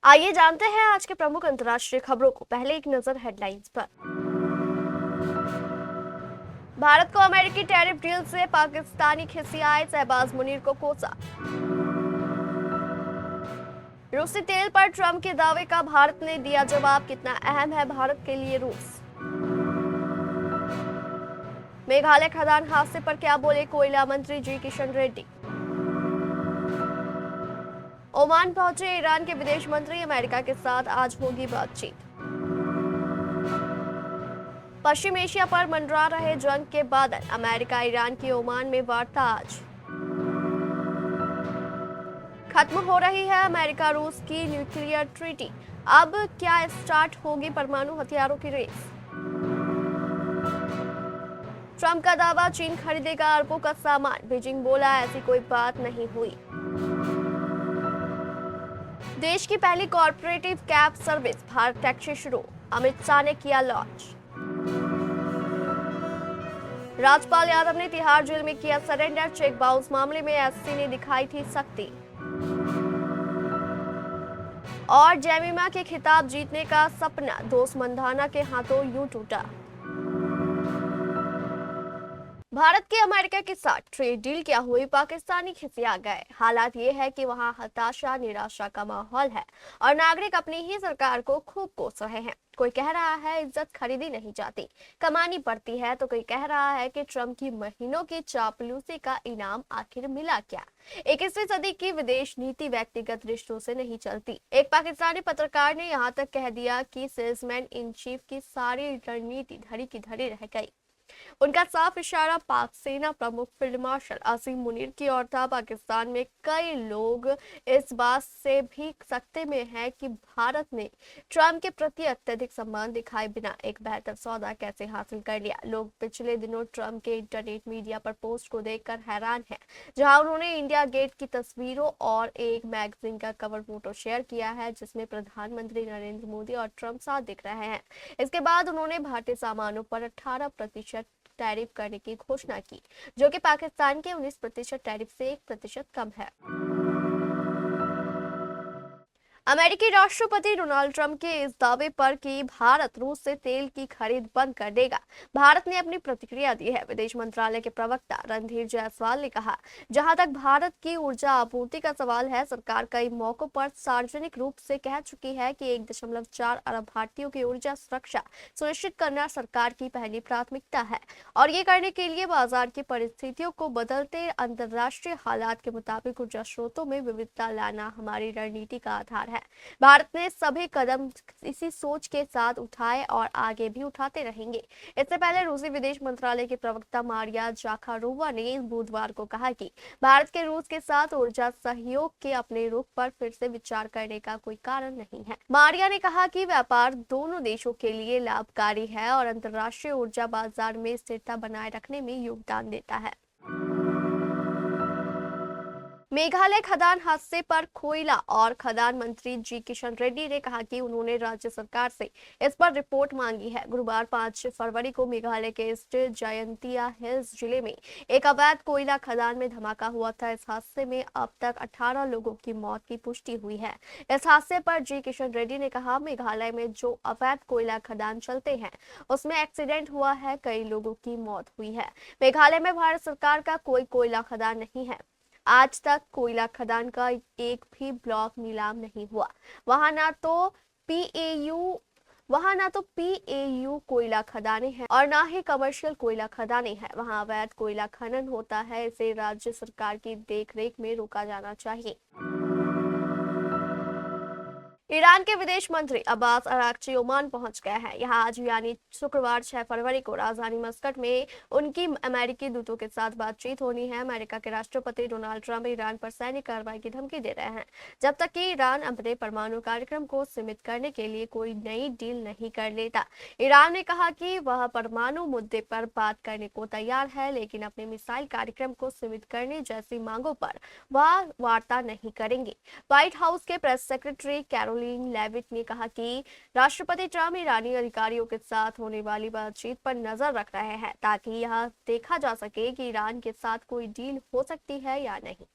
आइए जानते हैं आज के प्रमुख अंतर्राष्ट्रीय खबरों को। पहले एक नजर हेडलाइंस पर। भारत को अमेरिकी टैरिफ डील से पाकिस्तानी खिसियाए, शहबाज मुनीर को कोसा। रूसी तेल पर ट्रंप के दावे का भारत ने दिया जवाब, कितना अहम है भारत के लिए रूस। मेघालय खदान हादसे पर क्या बोले कोयला मंत्री जी किशन रेड्डी। ओमान पहुंचे ईरान के विदेश मंत्री, अमेरिका के साथ आज होगी बातचीत। पश्चिम एशिया पर मंडरा रहे जंग के बादल, अमेरिका ईरान की ओमान में वार्ता आज। खत्म हो रही है अमेरिका रूस की न्यूक्लियर ट्रीटी, अब क्या स्टार्ट होगी परमाणु हथियारों की रेस। ट्रंप का दावा, चीन खरीदेगा अरबों का सामान, बीजिंग बोला ऐसी कोई बात नहीं हुई। देश की पहली corporative cab service Bharat taxi शुरू, अमित शाह ने किया लॉन्च। राज्यपाल यादव ने तिहाड़ जेल में किया सरेंडर, चेक बाउंस मामले में एससी ने दिखाई थी सख्ती। और जेमिमा के खिताब जीतने का सपना दोस्त मंधाना के हाथों यूं टूटा। भारत के अमेरिका के साथ ट्रेड डील क्या हुई, पाकिस्तानी खिसिया गए। हालात ये है कि वहां हताशा निराशा का माहौल है और नागरिक अपनी ही सरकार को खूब कोस रहे हैं। कोई कह रहा है इज्जत खरीदी नहीं जाती, कमानी पड़ती है, तो कोई कह रहा है कि ट्रंप की महीनों की चापलूसी का इनाम आखिर मिला क्या। 21वीं सदी की विदेश नीति व्यक्तिगत रिश्तों से नहीं चलती। एक पाकिस्तानी पत्रकार ने यहाँ तक कह दिया कि सेल्समैन इन चीफ की सारी रणनीति धरी की धरी रह गई। उनका साफ इशारा पाक सेना प्रमुख फील्ड मार्शल असीम मुनीर की ओर था। पाकिस्तान में कई लोग इस बात से भी सकते में है कि भारत ने ट्रंप के प्रति अत्यधिक सम्मान दिखाए बिना एक बेहतर सौदा कैसे हासिल कर लिया। लोग पिछले दिनों ट्रंप के इंटरनेट मीडिया पर पोस्ट को देखकर हैरान हैं, जहां उन्होंने इंडिया गेट की तस्वीरों और एक मैगजीन का कवर फोटो शेयर किया है जिसमें प्रधानमंत्री नरेंद्र मोदी और ट्रंप साथ दिख रहे हैं। इसके बाद उन्होंने भारतीय सामानों पर 18% टैरिफ करने की घोषणा की, जो कि पाकिस्तान के 19% टैरिफ से 1% कम है। अमेरिकी राष्ट्रपति डोनाल्ड ट्रंप के इस दावे पर कि भारत रूस से तेल की खरीद बंद कर देगा, भारत ने अपनी प्रतिक्रिया दी है। विदेश मंत्रालय के प्रवक्ता रणधीर जायसवाल ने कहा, जहां तक भारत की ऊर्जा आपूर्ति का सवाल है, सरकार कई मौकों पर सार्वजनिक रूप से कह चुकी है कि 1.4 अरब भारतीयों की ऊर्जा सुरक्षा सुनिश्चित करना सरकार की पहली प्राथमिकता है और ये करने के लिए बाजार की परिस्थितियों को बदलते अंतर्राष्ट्रीय हालात के मुताबिक ऊर्जा स्रोतों में विविधता लाना हमारी रणनीति का आधार है। भारत ने सभी कदम इसी सोच के साथ उठाए और आगे भी उठाते रहेंगे। इससे पहले रूसी विदेश मंत्रालय के प्रवक्ता मारिया जाखारोवा ने बुधवार को कहा कि भारत के रूस के साथ ऊर्जा सहयोग के अपने रुख पर फिर से विचार करने का कोई कारण नहीं है। मारिया ने कहा कि व्यापार दोनों देशों के लिए लाभकारी है और अंतर्राष्ट्रीय ऊर्जा बाजार में स्थिरता बनाए रखने में योगदान देता है। मेघालय खदान हादसे पर कोयला और खदान मंत्री जी किशन रेड्डी ने कहा कि उन्होंने राज्य सरकार से इस पर रिपोर्ट मांगी है। गुरुवार 5 फरवरी को मेघालय के ईस्ट जयंतिया हिल्स जिले में एक अवैध कोयला खदान में धमाका हुआ था। इस हादसे में अब तक 18 लोगों की मौत की पुष्टि हुई है। इस हादसे पर जी किशन रेड्डी ने कहा, मेघालय में जो अवैध कोयला खदान चलते हैं उसमें एक्सीडेंट हुआ है, कई लोगों की मौत हुई है। मेघालय में भारत सरकार का कोई कोयला खदान नहीं है। आज तक कोयला खदान का एक भी ब्लॉक नीलाम नहीं हुआ। वहां ना तो पीएयू कोयला खदानें हैं और ना ही कमर्शियल कोयला खदानें हैं। वहां अवैध कोयला खनन होता है, इसे राज्य सरकार की देखरेख में रोका जाना चाहिए। ईरान के विदेश मंत्री अब्बास अराक्ची ओमान पहुंच गए हैं। यहां आज यानी शुक्रवार 6 फरवरी को राजधानी मस्कट में उनकी अमेरिकी दूतों के साथ बातचीत होनी है। अमेरिका के राष्ट्रपति डोनाल्ड ट्रंप ईरान पर सैनिक कार्रवाई की धमकी दे रहे हैं जब तक कि ईरान अपने परमाणु कार्यक्रम को सीमित करने के लिए कोई नई डील नहीं कर लेता। ईरान ने कहा कि वह परमाणु मुद्दे पर बात करने को तैयार है, लेकिन अपने मिसाइल कार्यक्रम को सीमित करने जैसी मांगों पर वह वार्ता नहीं करेंगे। व्हाइट हाउस के प्रेस सेक्रेटरी कैरोलिन लेविट ने कहा कि राष्ट्रपति ट्रंप ईरानी अधिकारियों के साथ होने वाली बातचीत पर नजर रख रहे हैं ताकि यह देखा जा सके कि ईरान के साथ कोई डील हो सकती है या नहीं।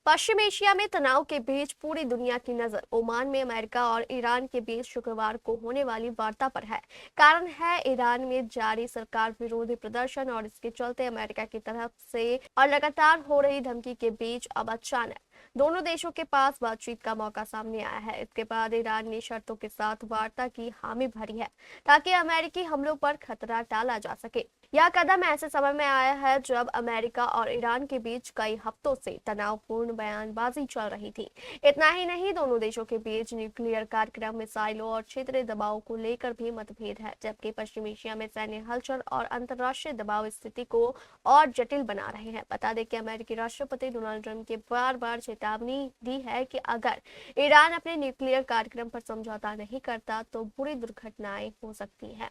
पश्चिम एशिया में तनाव के बीच पूरी दुनिया की नजर ओमान में अमेरिका और ईरान के बीच शुक्रवार को होने वाली वार्ता पर है। कारण है ईरान में जारी सरकार विरोधी प्रदर्शन और इसके चलते अमेरिका की तरफ से और लगातार हो रही धमकी के बीच अब अचानक दोनों देशों के पास बातचीत का मौका सामने आया है। इसके बाद ईरान ने शर्तों के साथ वार्ता की हामी भरी है ताकि अमेरिकी हमलों पर खतरा टाला जा सके। यह कदम ऐसे समय में आया है जब अमेरिका और ईरान के बीच कई हफ्तों से तनावपूर्ण बयानबाजी चल रही थी। इतना ही नहीं, दोनों देशों के बीच न्यूक्लियर कार्यक्रम, मिसाइलों और क्षेत्रीय दबाव को लेकर भी मतभेद है, जबकि पश्चिम एशिया में सैन्य हलचल और अंतर्राष्ट्रीय दबाव स्थिति को और जटिल बना रहे हैं। बता दें कि अमेरिकी राष्ट्रपति डोनाल्ड ट्रंप के बार बार चेतावनी दी है कि अगर ईरान अपने न्यूक्लियर कार्यक्रम पर समझौता नहीं करता तो बुरी दुर्घटनाएं हो सकती हैं।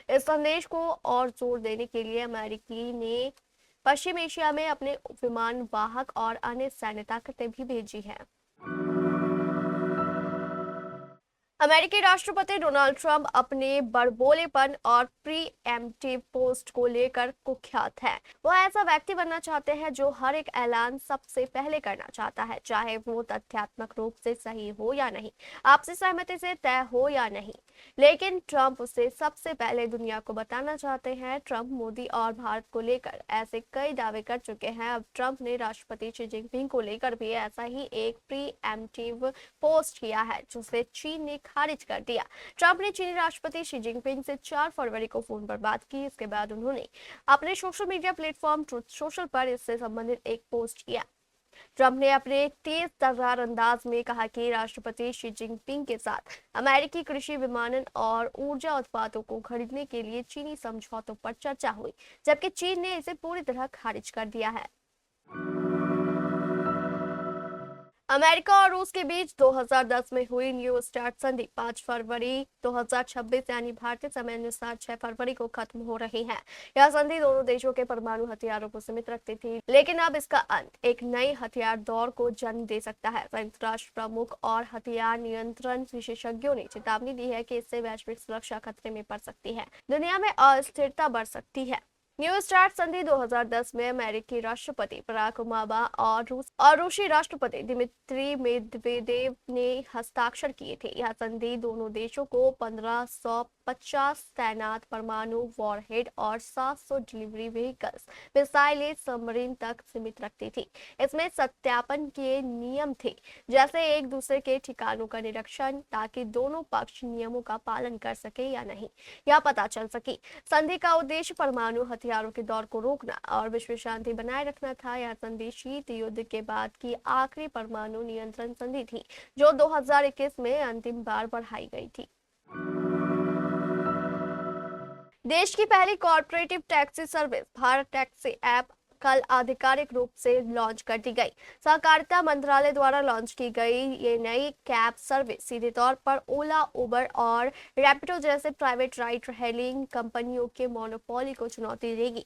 इस संदेश को और जोर देने के लिए अमेरिकी ने पश्चिम एशिया में अपने विमान वाहक और अन्य सैन्य ताकतें भी भेजी हैं। अमेरिकी राष्ट्रपति डोनाल्ड ट्रंप अपने बड़बोलेपन और प्रीएम्प्टिव पोस्ट को लेकर कुख्यात है। वो ऐसा व्यक्ति बनना चाहते हैं जो हर एक ऐलान सबसे पहले करना चाहता है, चाहे वो तथ्यात्मक रूप से सही हो या नहीं, आपसी सहमति से तय हो या नहीं। लेकिन ट्रंप उसे सबसे पहले दुनिया को बताना चाहते हैं। ट्रंप मोदी और भारत को लेकर ऐसे कई दावे कर चुके हैं। अब ट्रंप ने राष्ट्रपति शी जिनपिंग को लेकर भी ऐसा ही एक प्रीएम्प्टिव पोस्ट किया है, जिसे चीन ने खारिज कर दिया। ट्रंप ने चीनी राष्ट्रपति शी जिनपिंग से 4 फरवरी को फोन पर बात की। इसके बाद उन्होंने अपने social media platform truth social पर इससे संबंधित एक पोस्ट किया। ट्रंप ने अपने तेज तर्रार अंदाज में कहा कि राष्ट्रपति शी जिनपिंग के साथ अमेरिकी कृषि, विमानन और ऊर्जा उत्पादों को खरीदने के लिए चीनी समझौतों पर चर्चा हुई, जबकि चीन ने इसे पूरी तरह खारिज कर दिया है। अमेरिका और रूस के बीच 2010 में हुई न्यू स्टार्ट संधि 5 फरवरी 2026 यानी भारतीय समय अनुसार 6 फरवरी को खत्म हो रही है। यह संधि दोनों देशों के परमाणु हथियारों को सीमित रखती थी, लेकिन अब इसका अंत एक नई हथियार दौर को जन्म दे सकता है। संयुक्त राष्ट्र प्रमुख और हथियार नियंत्रण विशेषज्ञों ने चेतावनी दी है कि इससे वैश्विक सुरक्षा खतरे में पड़ सकती है, दुनिया में अस्थिरता बढ़ सकती है। न्यू स्टार्ट संधि 2010 में अमेरिकी राष्ट्रपति बराक ओबामा और रूसी राष्ट्रपति दिमित्री मेदवेदेव ने हस्ताक्षर किए थे। यह संधि दोनों देशों को 1550 तैनात परमाणु वॉरहेड और 700 डिलीवरी व्हीकल्स, मिसाइलें, सबमरीन तक सीमित रखती थी। इसमें सत्यापन के नियम थे, जैसे एक दूसरे के ठिकानों का निरीक्षण, ताकि दोनों पक्ष नियमों का पालन कर सके या नहीं यह पता चल सके। संधि का उद्देश्य परमाणु हथियारों के दौर को रोकना और विश्व शांति बनाए रखना था। यह संधि शीत युद्ध के बाद की आखिरी परमाणु नियंत्रण संधि थी, जो 2021 में अंतिम बार बढ़ाई गई थी। देश की पहली corporative taxi service Bharat taxi app कल आधिकारिक रूप से लॉन्च कर दी गई। सहकारिता मंत्रालय द्वारा लॉन्च की गई ये नई कैब सर्विस सीधे तौर पर ओला, उबर और रैपिडो जैसे प्राइवेट राइड हेलिंग कंपनियों के मोनोपोली को चुनौती देगी।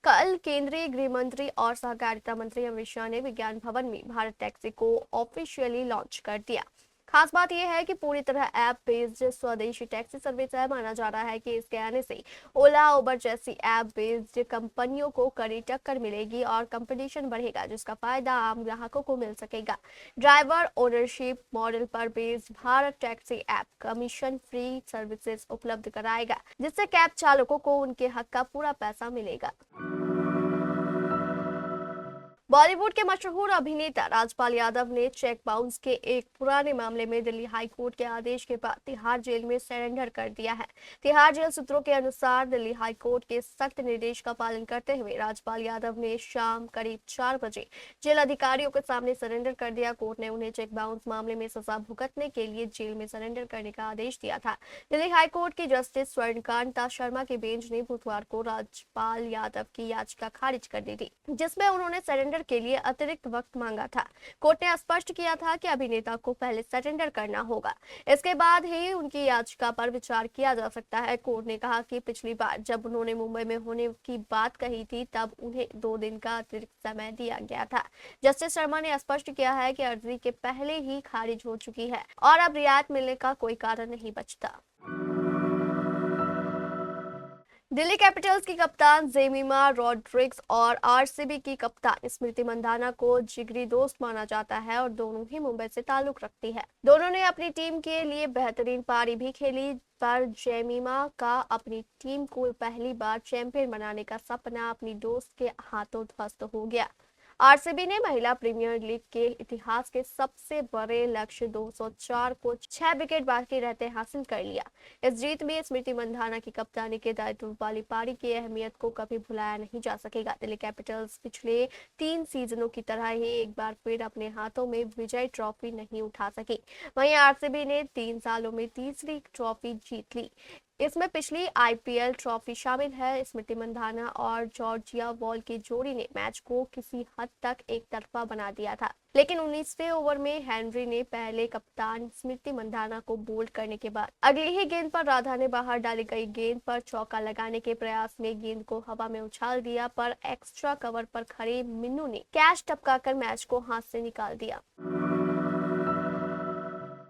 कल केंद्रीय गृह मंत्री और सहकारिता मंत्री अमित शाह ने विज्ञान भवन में भारत टैक्सी को ऑफिशियली लॉन्च कर दिया। खास बात यह है कि पूरी तरह ऐप बेस्ड स्वदेशी टैक्सी सर्विस है। माना जा रहा है कि इसके आने से ओला, उबर जैसी ऐप बेस्ड कंपनियों को कड़ी टक्कर मिलेगी और कंपटीशन बढ़ेगा, जिसका फायदा आम ग्राहकों को मिल सकेगा। ड्राइवर ओनरशिप मॉडल पर based Bharat taxi app commission free services उपलब्ध कराएगा, जिससे कैब चालकों को उनके हक का पूरा पैसा मिलेगा। बॉलीवुड के मशहूर अभिनेता राजपाल यादव ने चेक बाउंस के एक पुराने मामले में दिल्ली हाई कोर्ट के आदेश के बाद तिहाड़ जेल में सरेंडर कर दिया है। तिहाड़ जेल सूत्रों के अनुसार दिल्ली हाई कोर्ट के सख्त निर्देश का पालन करते हुए राजपाल यादव ने शाम करीब 4 बजे जेल अधिकारियों के सामने सरेंडर कर दिया। कोर्ट ने उन्हें चेक बाउंस मामले में सजा भुगतने के लिए जेल में सरेंडर करने का आदेश दिया था। दिल्ली हाई कोर्ट की जस्टिस स्वर्णकांता शर्मा के बेंच ने बुधवार को राजपाल यादव की याचिका खारिज कर दी थी, जिसमें उन्होंने सरेंडर के लिए अतिरिक्त वक्त मांगा था। कोर्ट ने स्पष्ट किया था कि अभिनेता को पहले सरेंडर करना होगा, इसके बाद ही उनकी याचिका पर विचार किया जा सकता है। कोर्ट ने कहा कि पिछली बार जब उन्होंने मुंबई में होने की बात कही थी, तब उन्हें 2 दिन का अतिरिक्त समय दिया गया था। जस्टिस शर्मा ने स्पष्ट किया है कि अर्जी के पहले ही खारिज हो चुकी है और अब रियायत मिलने का कोई कारण नहीं बचता। दिल्ली कैपिटल्स की कप्तान जेमिमा रॉड्रिग्स और आरसीबी की कप्तान स्मृति मंधाना को जिगरी दोस्त माना जाता है और दोनों ही मुंबई से ताल्लुक रखती है। दोनों ने अपनी टीम के लिए बेहतरीन पारी भी खेली, पर जेमिमा का अपनी टीम को पहली बार चैंपियन बनाने का सपना अपनी दोस्त के हाथों ध्वस्त हो गया। आरसीबी ने महिला प्रीमियर लीग के इतिहास के सबसे बड़े लक्ष्य 204 को 6 विकेट बाकी रहते हासिल कर लिया। इस जीत में स्मृति मंधाना की कप्तानी के दायित्व वाली पारी की अहमियत को कभी भुलाया नहीं जा सकेगा। दिल्ली कैपिटल्स पिछले 3 सीजनों की तरह ही एक बार फिर अपने हाथों में विजय ट्रॉफी नहीं उठा सकी। वहीं आरसीबी ने 3 सालों में तीसरी ट्रॉफी जीत ली। इसमें पिछली आईपीएल ट्रॉफी शामिल है। स्मृति मंधाना और जॉर्जिया वॉल की जोड़ी ने मैच को किसी हद तक एक तरफा बना दिया था, लेकिन 19वें ओवर में हेनरी ने पहले कप्तान स्मृति मंधाना को बोल्ड करने के बाद अगली ही गेंद पर राधा ने बाहर डाली गई गेंद पर चौका लगाने के प्रयास में गेंद को हवा में उछाल दिया, पर एक्स्ट्रा कवर पर खड़े मिन्नू ने कैच टपकाकर मैच को हाथ से निकाल दिया।